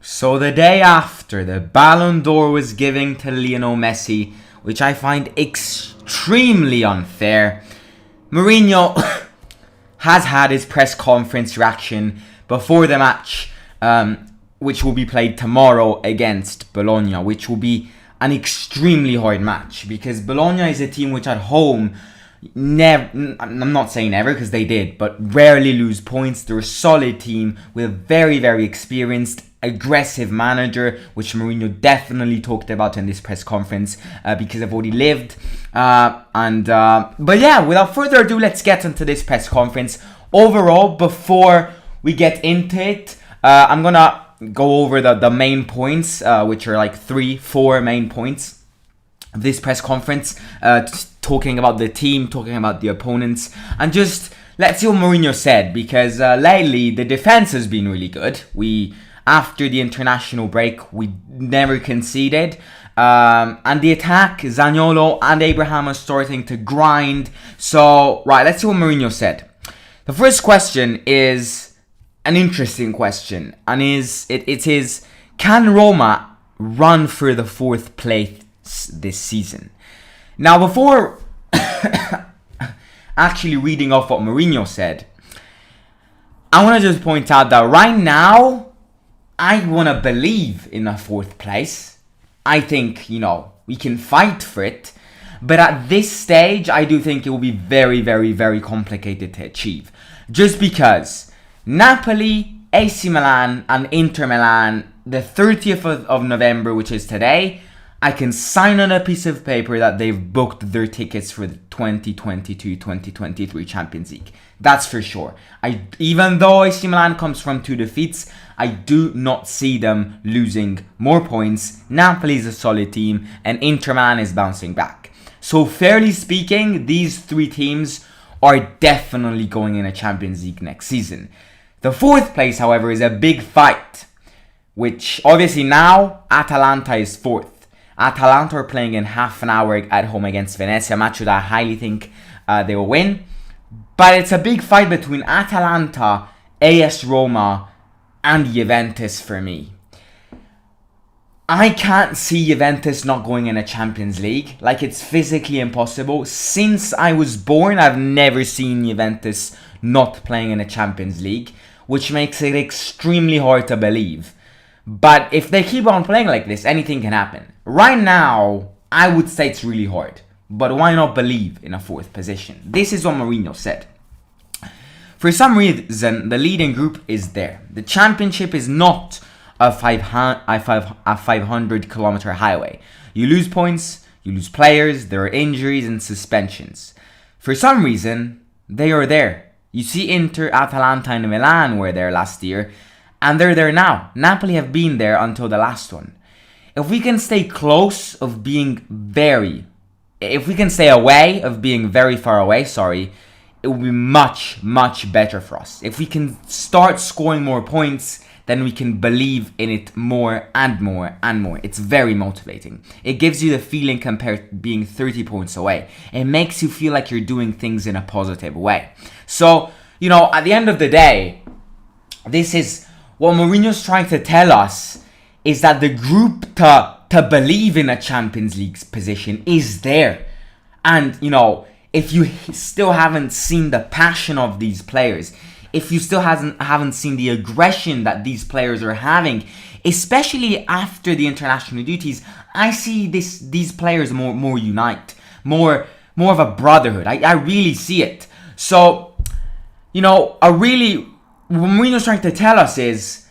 So the day after the Ballon d'Or was given to Lionel Messi, which I find extremely unfair, Mourinho has had his press conference reaction before the match, which will be played tomorrow against Bologna, which will be an extremely hard match because Bologna is a team which at home I'm not saying never because they did, but rarely lose points. They're a solid team with a very, very experienced, aggressive manager, which Mourinho definitely talked about in this press conference because of what he lived. But yeah, without further ado, let's get into this press conference. Overall, before we get into it, I'm gonna go over the main points, which are like 3-4 main points of this press conference, talking about the team, talking about the opponents, and just let's see what Mourinho said, because lately the defense has been really good. After the international break, we never conceded, and the attack, Zaniolo and Abraham are starting to grind. So right, let's see what Mourinho said. The first question is an interesting question, and it is, can Roma run for the fourth place this season? Now, before actually reading off what Mourinho said, I want to just point out that right now, I want to believe in a fourth place. I think, we can fight for it. But at this stage, I do think it will be very, very, very complicated to achieve. Just because Napoli, AC Milan, and Inter Milan, the 30th of November, which is today, I can sign on a piece of paper that they've booked their tickets for the 2022-2023 Champions League. That's for sure. Even though AC Milan comes from 2 defeats, I do not see them losing more points. Napoli is a solid team, and Inter Milan is bouncing back. So fairly speaking, these 3 teams are definitely going in a Champions League next season. The fourth place, however, is a big fight, which obviously now Atalanta is 4th. Atalanta are playing in half an hour at home against Venezia, a match that I highly think they will win. But it's a big fight between Atalanta, AS Roma, and Juventus for me. I can't see Juventus not going in a Champions League. Like, it's physically impossible. Since I was born, I've never seen Juventus not playing in a Champions League, which makes it extremely hard to believe. But if they keep on playing like this, anything can happen. Right now, I would say it's really hard. But why not believe in a 4th position? This is what Mourinho said. For some reason, the leading group is there. The championship is not a 500-kilometer highway. You lose points, you lose players, there are injuries and suspensions. For some reason, they are there. You see Inter, Atalanta, and Milan were there last year, and they're there now. Napoli have been there until the last one. If we can stay close of being if we can stay away of being very far away, it will be much, much better for us. If we can start scoring more points, then we can believe in it more and more and more. It's very motivating. It gives you the feeling compared to being 30 points away. It makes you feel like you're doing things in a positive way. So, at the end of the day, this is what Mourinho's trying to tell us, is that the group to believe in a Champions League position is there. And, if you still haven't seen the passion of these players, if you still haven't seen the aggression that these players are having, especially after the international duties, I see these players more unite, more of a brotherhood. I really see it. So, what Mourinho's trying to tell us is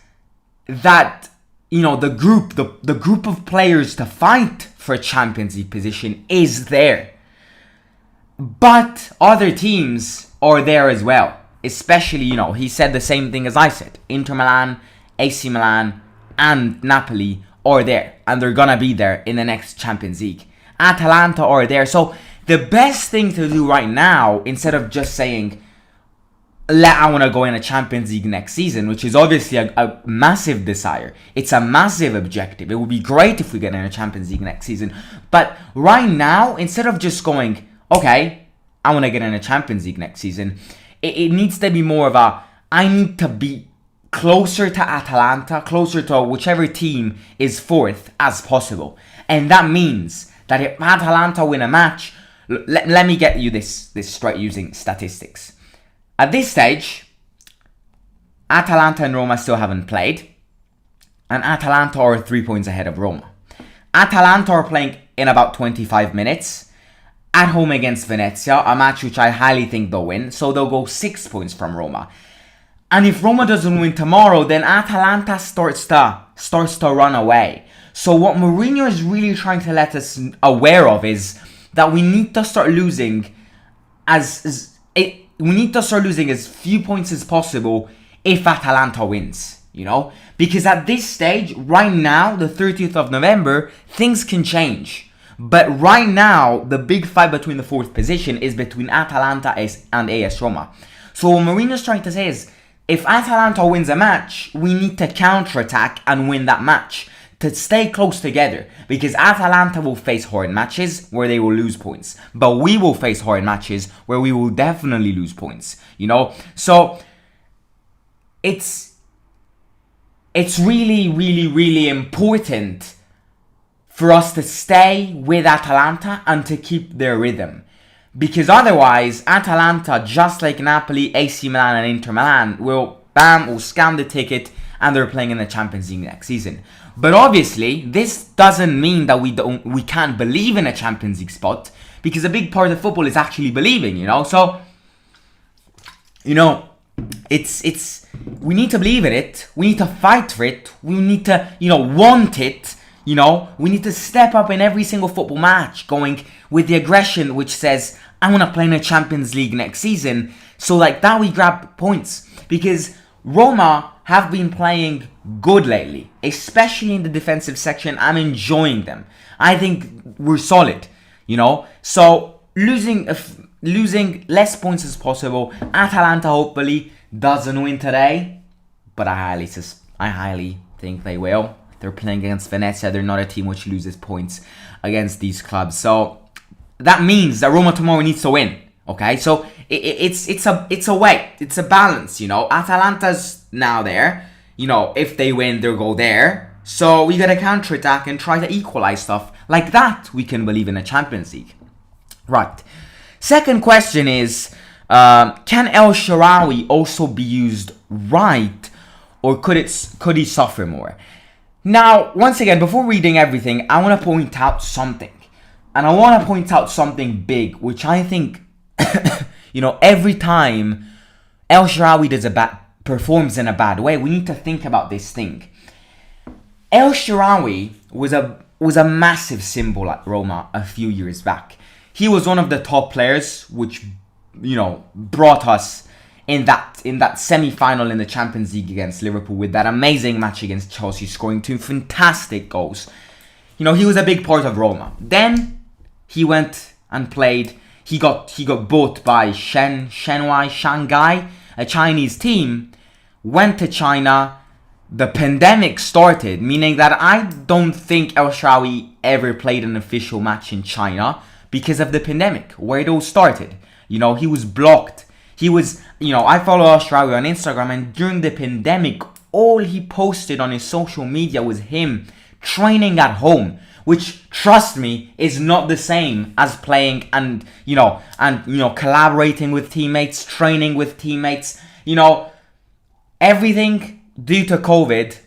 that, the group of players to fight for a Champions League position is there. But other teams are there as well. Especially, he said the same thing as I said. Inter Milan, AC Milan, and Napoli are there. And they're gonna be there in the next Champions League. Atalanta are there. So the best thing to do right now, instead of just saying, I want to go in a Champions League next season, which is obviously a massive desire. It's a massive objective. It would be great if we get in a Champions League next season. But right now, instead of just going, okay, I want to get in a Champions League next season, it needs to be more of I need to be closer to Atalanta, closer to whichever team is fourth as possible. And that means that if Atalanta win a match, let me get you this straight using statistics. At this stage, Atalanta and Roma still haven't played, and Atalanta are 3 points ahead of Roma. Atalanta are playing in about 25 minutes at home against Venezia, a match which I highly think they'll win, so they'll go 6 points from Roma. And if Roma doesn't win tomorrow, then Atalanta starts to run away. So what Mourinho is really trying to let us aware of is that we need to start losing as few points as possible if Atalanta wins, you know? Because at this stage, right now, the 30th of November, things can change. But right now, the big fight between the fourth position is between Atalanta and AS Roma. So what Mourinho's trying to say is, if Atalanta wins a match, we need to counter-attack and win that match to stay close together, because Atalanta will face hard matches where they will lose points, but we will face hard matches where we will definitely lose points, you know? So it's really, really, really important for us to stay with Atalanta and to keep their rhythm. Because otherwise, Atalanta, just like Napoli, AC Milan and Inter Milan, will scam the ticket and they're playing in the Champions League next season. But obviously, this doesn't mean that we can't believe in a Champions League spot, because a big part of football is actually believing, you know? So, you know, we need to believe in it, we need to fight for it, we need to, you know, want it. You know, we need to step up in every single football match, going with the aggression which says, I want to play in a Champions League next season. So like that we grab points. Because Roma have been playing good lately, especially in the defensive section. I'm enjoying them. I think we're solid, you know. So losing less points as possible. Atalanta hopefully doesn't win today, but I highly think they will. They're playing against Venezia. They're not a team which loses points against these clubs. So that means that Roma tomorrow needs to win. Okay, so it's a way. It's a balance. You know, Atalanta's now there. You know, if they win, they'll go there. So we gotta counter-attack and try to equalize stuff. Like that, we can believe in a Champions League. Right. Second question is, can El Shaarawy also be used right, or could he suffer more? Now, once again, before reading everything, I want to point out something. And I want to point out something big, which I think, you know, every time El Shaarawy performs in a bad way, we need to think about this thing. El Shaarawy was a massive symbol at Roma a few years back. He was one of the top players, which, you know, brought us in that semi-final in the Champions League against Liverpool, with that amazing match against Chelsea, scoring 2 fantastic goals. You know, he was a big part of Roma. Then he went and played. He got bought by Shanghai, a Chinese team. Went to China. The pandemic started, meaning that I don't think El Shaarawy ever played an official match in China because of the pandemic, where it all started. You know, he was blocked. He was, you know, I follow El Shaarawy on Instagram, and during the pandemic, all he posted on his social media was him training at home, which, trust me, is not the same as playing and collaborating with teammates, training with teammates. You know, everything due to COVID,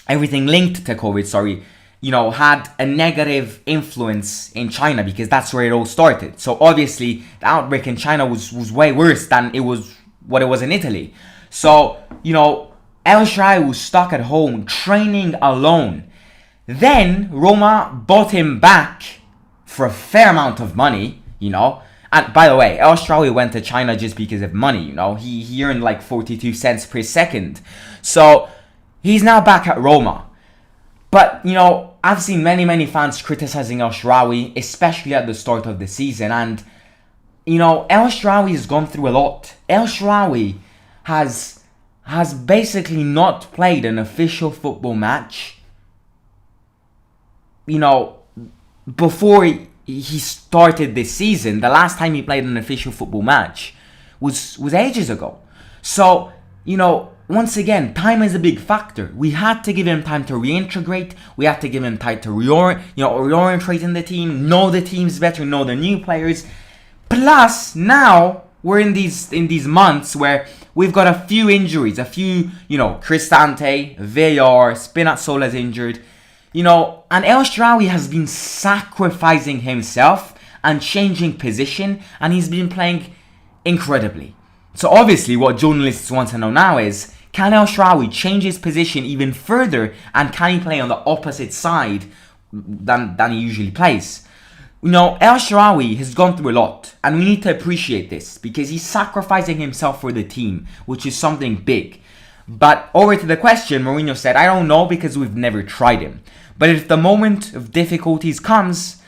everything linked to COVID, sorry, you know, had a negative influence in China, because that's where it all started. So obviously the outbreak in China was way worse than it was in Italy. So, you know, El Shaarawy was stuck at home training alone. Then Roma bought him back for a fair amount of money, you know. And by the way, El Shaarawy went to China just because of money, you know. He earned like 42 cents per second. So he's now back at Roma. But, you know, I've seen many fans criticizing El Shaarawy, especially at the start of the season. And, you know, El Shaarawy has gone through a lot. El Shaarawy has basically not played an official football match, you know, before he started this season. The last time he played an official football match was ages ago. So, you know, once again, time is a big factor. We had to give him time to reintegrate. We had to give him time to reorientate in the team, know the teams better, know the new players. Plus, now we're in these months where we've got a few injuries, Cristante, Villar, Spinazzola's injured, and El Shaarawy has been sacrificing himself and changing position, and he's been playing incredibly. So obviously what journalists want to know now is, can El Shaarawy change his position even further, and can he play on the opposite side than he usually plays? El Shaarawy has gone through a lot, and we need to appreciate this because he's sacrificing himself for the team, which is something big. But over to the question, Mourinho said, I don't know because we've never tried him. But if the moment of difficulties comes,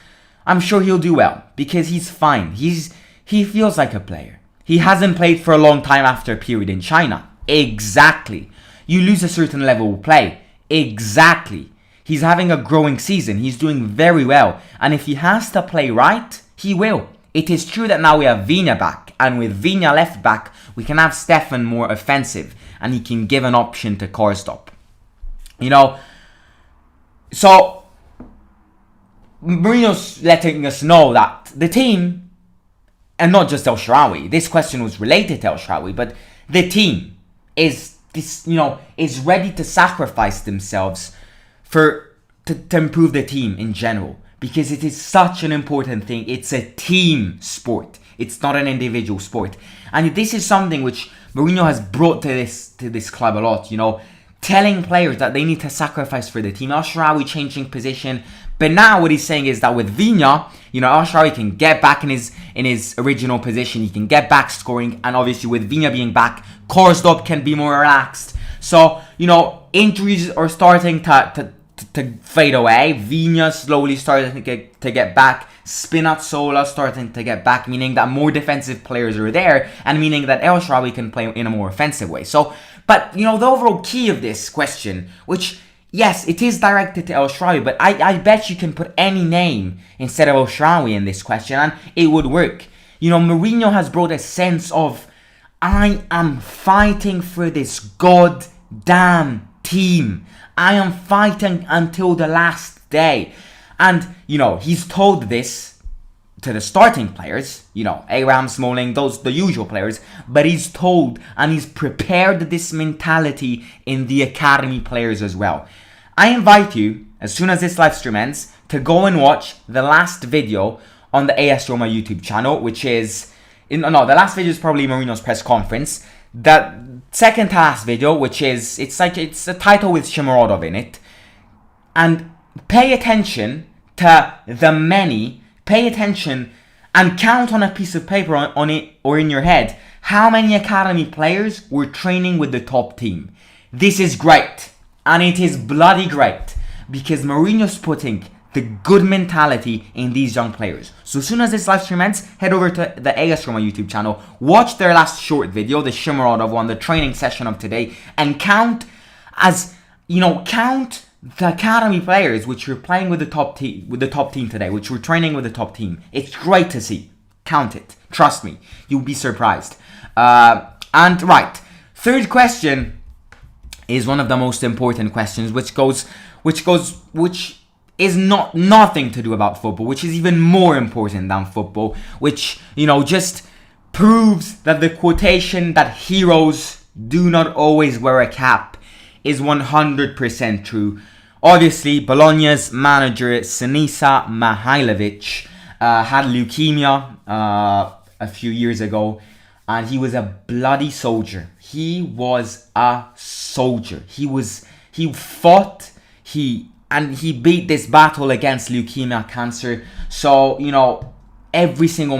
I'm sure he'll do well because he's fine. He feels like a player. He hasn't played for a long time after a period in China. Exactly. You lose a certain level of play. Exactly. He's having a growing season. He's doing very well. And if he has to play right, he will. It is true that now we have Viña back. And with Viña left back, we can have Stefan more offensive. And he can give an option to Karsdorp. So Mourinho's letting us know that the team, and not just El Shaarawy, this question was related to El Shaarawy, but the team is ready to sacrifice themselves to improve the team in general, because it is such an important thing. It's a team sport. It's not an individual sport. And this is something which Mourinho has brought to this club a lot, telling players that they need to sacrifice for the team. El Shaarawy changing position. But now what he's saying is that with Viña, El Shaarawy can get back in his original position. He can get back scoring. And obviously with Viña being back, Karsdorp can be more relaxed. So, injuries are starting to fade away. Viña slowly starting to get back. Spinazzola starting to get back, meaning that more defensive players are there, and meaning that El Shaarawy can play in a more offensive way. So, but, the overall key of this question, which, yes, it is directed to El Shaarawy, but I bet you can put any name instead of El Shaarawy in this question, and it would work. Mourinho has brought a sense of, I am fighting for this goddamn team. I am fighting until the last day. And, he's told this to the starting players, Abraham, Smalling, the usual players, but he's told and he's prepared this mentality in the academy players as well. I invite you, as soon as this live stream ends, to go and watch the last video on the AS Roma YouTube channel, which is, the last video is probably Mourinho's press conference. The second to last video, which is, it's a title with Shomurodov in it. And pay attention to the many, pay attention and count on a piece of paper on it or in your head how many academy players were training with the top team. This is great, and it is bloody great, because Mourinho's putting the good mentality in these young players. So as soon as this live stream ends, head over to the AS Roma YouTube channel, watch their last short video, the Shomurodov one, the training session of today, and count the academy players which were playing with the top team today, which were training with the top team. It's great to see. Count it. Trust me, you'll be surprised. And right, third question is one of the most important questions, which is nothing to do about football, which is even more important than football, which, just proves that the quotation that heroes do not always wear a cap is 100% true. Obviously, Bologna's manager, Sinisa Mihajlovic, had leukemia a few years ago, and he was a bloody soldier. He was a soldier. He fought, and he beat this battle against leukemia cancer. So, every single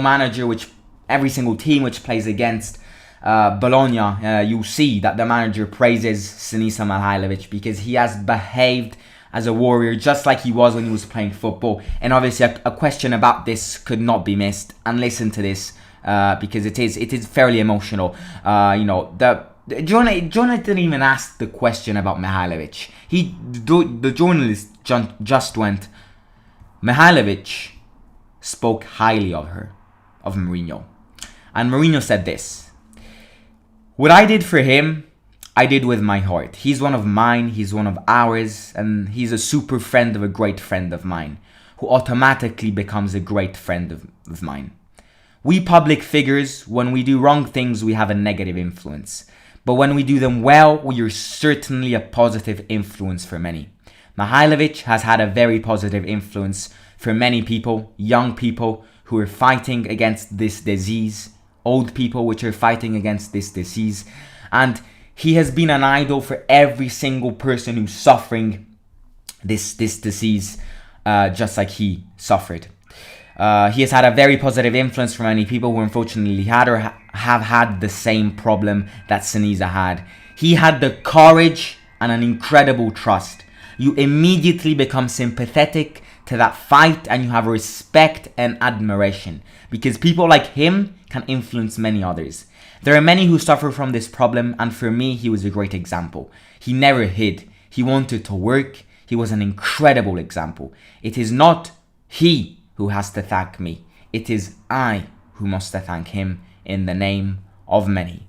team which plays against Bologna, you see that the manager praises Sinisa Mihajlovic because he has behaved as a warrior just like he was when he was playing football. And obviously a question about this could not be missed. And listen to this because it is fairly emotional. Jonah didn't even ask the question about Mihajlovic. The journalist just went, Mihajlovic spoke highly of Mourinho. And Mourinho said this: what I did for him, I did with my heart. He's one of mine, he's one of ours, and he's a super friend of a great friend of mine, who automatically becomes a great friend of mine. We public figures, when we do wrong things, we have a negative influence. But when we do them well, we are certainly a positive influence for many. Mihajlovic has had a very positive influence for many people, young people who are fighting against this disease, old people which are fighting against this disease, and he has been an idol for every single person who's suffering this disease, just like he suffered. He has had a very positive influence for many people who unfortunately had or have had the same problem that Sinisa had. He had the courage and an incredible trust. You immediately become sympathetic to that fight, and you have respect and admiration, because people like him can influence many others. There are many who suffer from this problem, and for me, he was a great example. He never hid. He wanted to work. He was an incredible example. It is not he who has to thank me. It is I who must thank him in the name of many.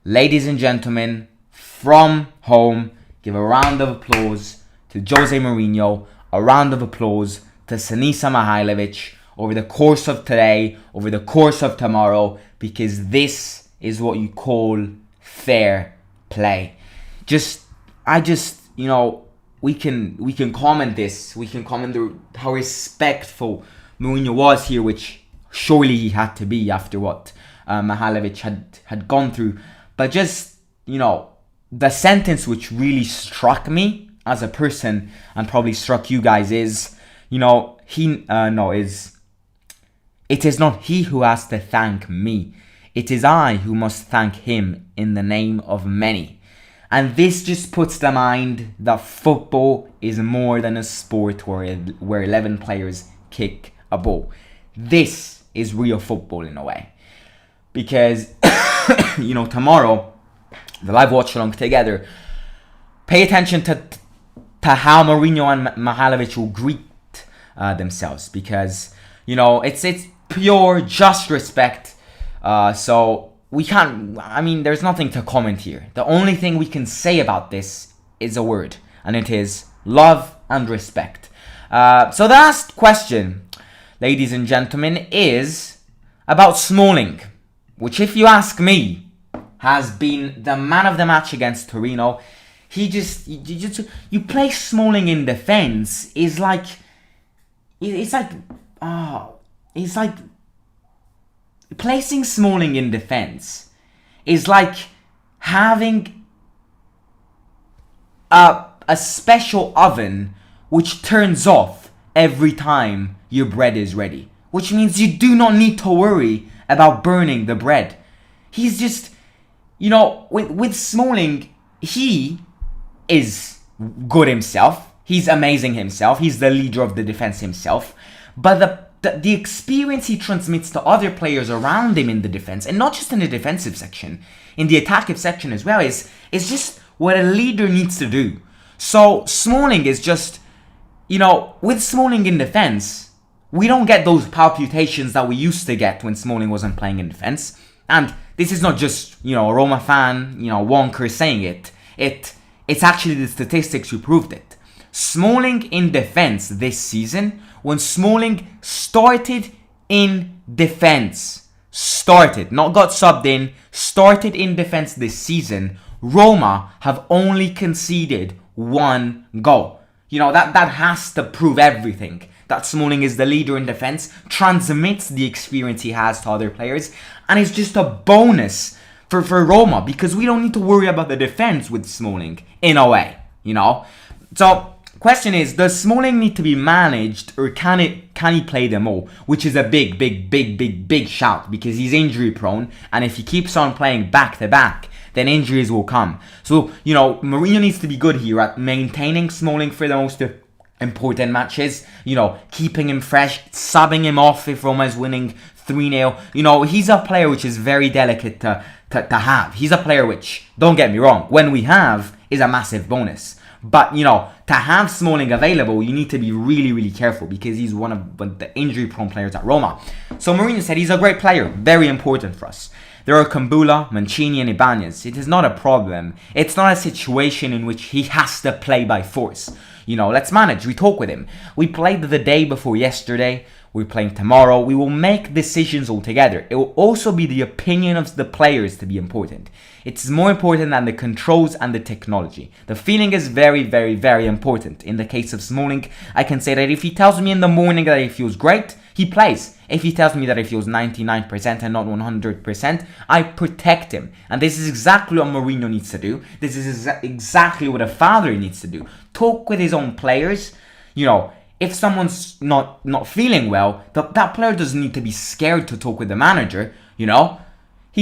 Ladies and gentlemen, from home, give a round of applause to Jose Mourinho, a round of applause to Sinisa Mihajlovic over the course of today, over the course of tomorrow, because this is what you call fair play. We can comment this. We can comment how respectful Mourinho was here, which surely he had to be after what Mihajlovic had gone through. But the sentence which really struck me as a person, and probably struck you guys, is, it is not he who has to thank me. It is I who must thank him in the name of many. And this just puts to mind that football is more than a sport where 11 players kick a ball. This is real football in a way. Because, tomorrow, the live watch along together, pay attention to how Mourinho and Mihajlovic will greet themselves. Because, it's pure, just respect. So we can't, there's nothing to comment here. The only thing we can say about this is a word, and it is love and respect. So the last question, ladies and gentlemen, is about Smalling, which, if you ask me, has been the man of the match against Torino. You play Smalling in defense it's like placing Smalling in defense is like having a special oven which turns off every time your bread is ready. Which means you do not need to worry about burning the bread. He's just, with Smalling, he is good himself. He's amazing himself. He's the leader of the defense himself. But the experience he transmits to other players around him in the defense, and not just in the defensive section, in the attacking section as well, is just what a leader needs to do. So Smalling is just, with Smalling in defense, we don't get those palpitations that we used to get when Smalling wasn't playing in defense. And this is not just, a Roma fan, Wonker saying it. It's actually the statistics who proved it. Smalling in defense this season, when Smalling started in defense, not got subbed in, started in defense this season, Roma have only conceded 1 goal. That has to prove everything. That Smalling is the leader in defense, transmits the experience he has to other players, and is just a bonus for Roma, because we don't need to worry about the defense with Smalling, in a way, So, question is, does Smalling need to be managed, or can he play them all? Which is a big shout, because he's injury prone, and if he keeps on playing back to back, then injuries will come. So, Mourinho needs to be good here at maintaining Smalling for the most important matches, keeping him fresh, subbing him off if Roma is winning 3-0. He's a player which is very delicate to have. He's a player which, don't get me wrong, when we have, is a massive bonus. But, to have Smalling available, you need to be really, really careful, because he's one of the injury-prone players at Roma. So Mourinho said he's a great player, very important for us. There are Kumbula, Mancini and Ibanez. It is not a problem. It's not a situation in which he has to play by force. Let's manage. We talk with him. We played the day before yesterday. We're playing tomorrow. We will make decisions all together. It will also be the opinion of the players to be important. It's more important than the controls and the technology. The feeling is very, very, very important. In the case of Smalling, I can say that if he tells me in the morning that he feels great, he plays. If he tells me that he feels 99% and not 100%, I protect him. And this is exactly what Mourinho needs to do. This is exactly what a father needs to do. Talk with his own players. If someone's not feeling well, that player doesn't need to be scared to talk with the manager. He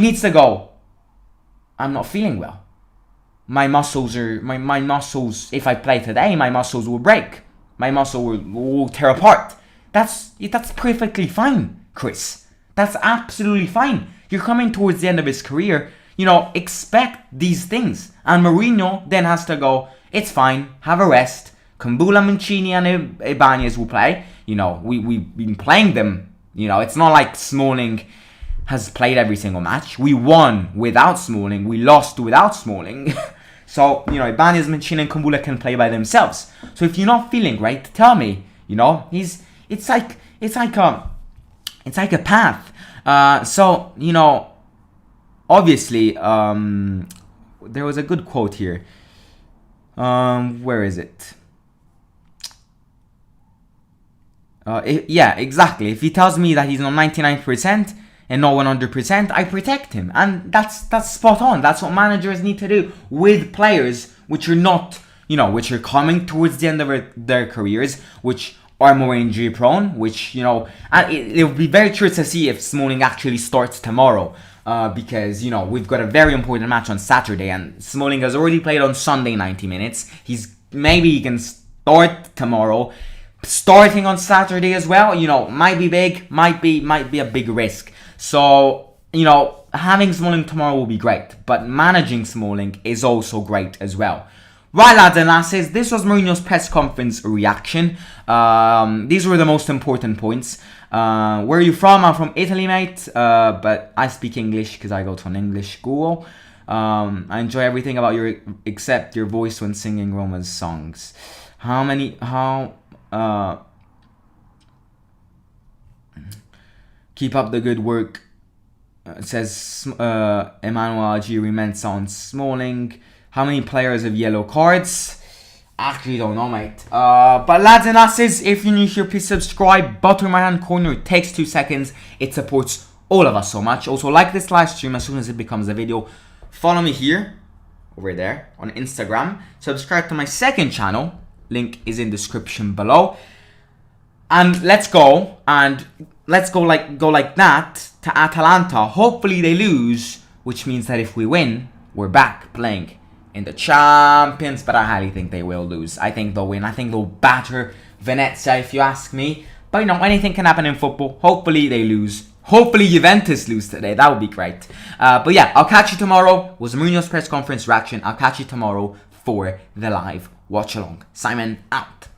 needs to go, I'm not feeling well. My muscles, if I play today, my muscles will break. My muscle will tear apart. That's perfectly fine, Chris. That's absolutely fine. You're coming towards the end of his career. Expect these things. And Mourinho then has to go, it's fine, have a rest. Kumbula, Mancini and Ibanez will play. We've been playing them. It's not like Smalling has played every single match. We won without Smalling. We lost without Smalling. So, Ibanez, Mancini and Kumbula can play by themselves. So if you're not feeling great, tell me. It's like a path. Obviously, there was a good quote here. Where is it? Exactly. If he tells me that he's not 99% and not 100%, I protect him, and that's spot on. That's what managers need to do with players which are not, which are coming towards the end of their careers, which are more injury prone, which and it will be very curious to see if Smalling actually starts tomorrow. Because we've got a very important match on Saturday, and Smalling has already played on Sunday 90 minutes. Maybe he can start tomorrow. Starting on Saturday as well, might be big, might be a big risk. So, having Smalling tomorrow will be great, but managing Smalling is also great as well. Right, lads and lasses, this was Mourinho's press conference reaction. These were the most important points. Where are you from? I'm from Italy, mate, but I speak English because I go to an English school. I enjoy everything about except your voice when singing Roma's songs. Keep up the good work. It says Emmanuel Algiri Mensa on Smalling. How many players have yellow cards? Actually don't know, mate. But lads and lasses, if you're new here, please subscribe. Bottom right hand corner, it takes 2 seconds. It supports all of us so much. Also like this live stream as soon as it becomes a video. Follow me here, over there, on Instagram. Subscribe to my second channel. Link is in description below. And let's go like that to Atalanta. Hopefully they lose, which means that if we win, we're back playing in the Champions. But I highly think they will lose. I think they'll win. I think they'll batter Venezia, if you ask me. But anything can happen in football. Hopefully they lose. Hopefully Juventus lose today. That would be great. But yeah, I'll catch you tomorrow. It was Mourinho's press conference reaction. I'll catch you tomorrow for the live watch along. Simon out.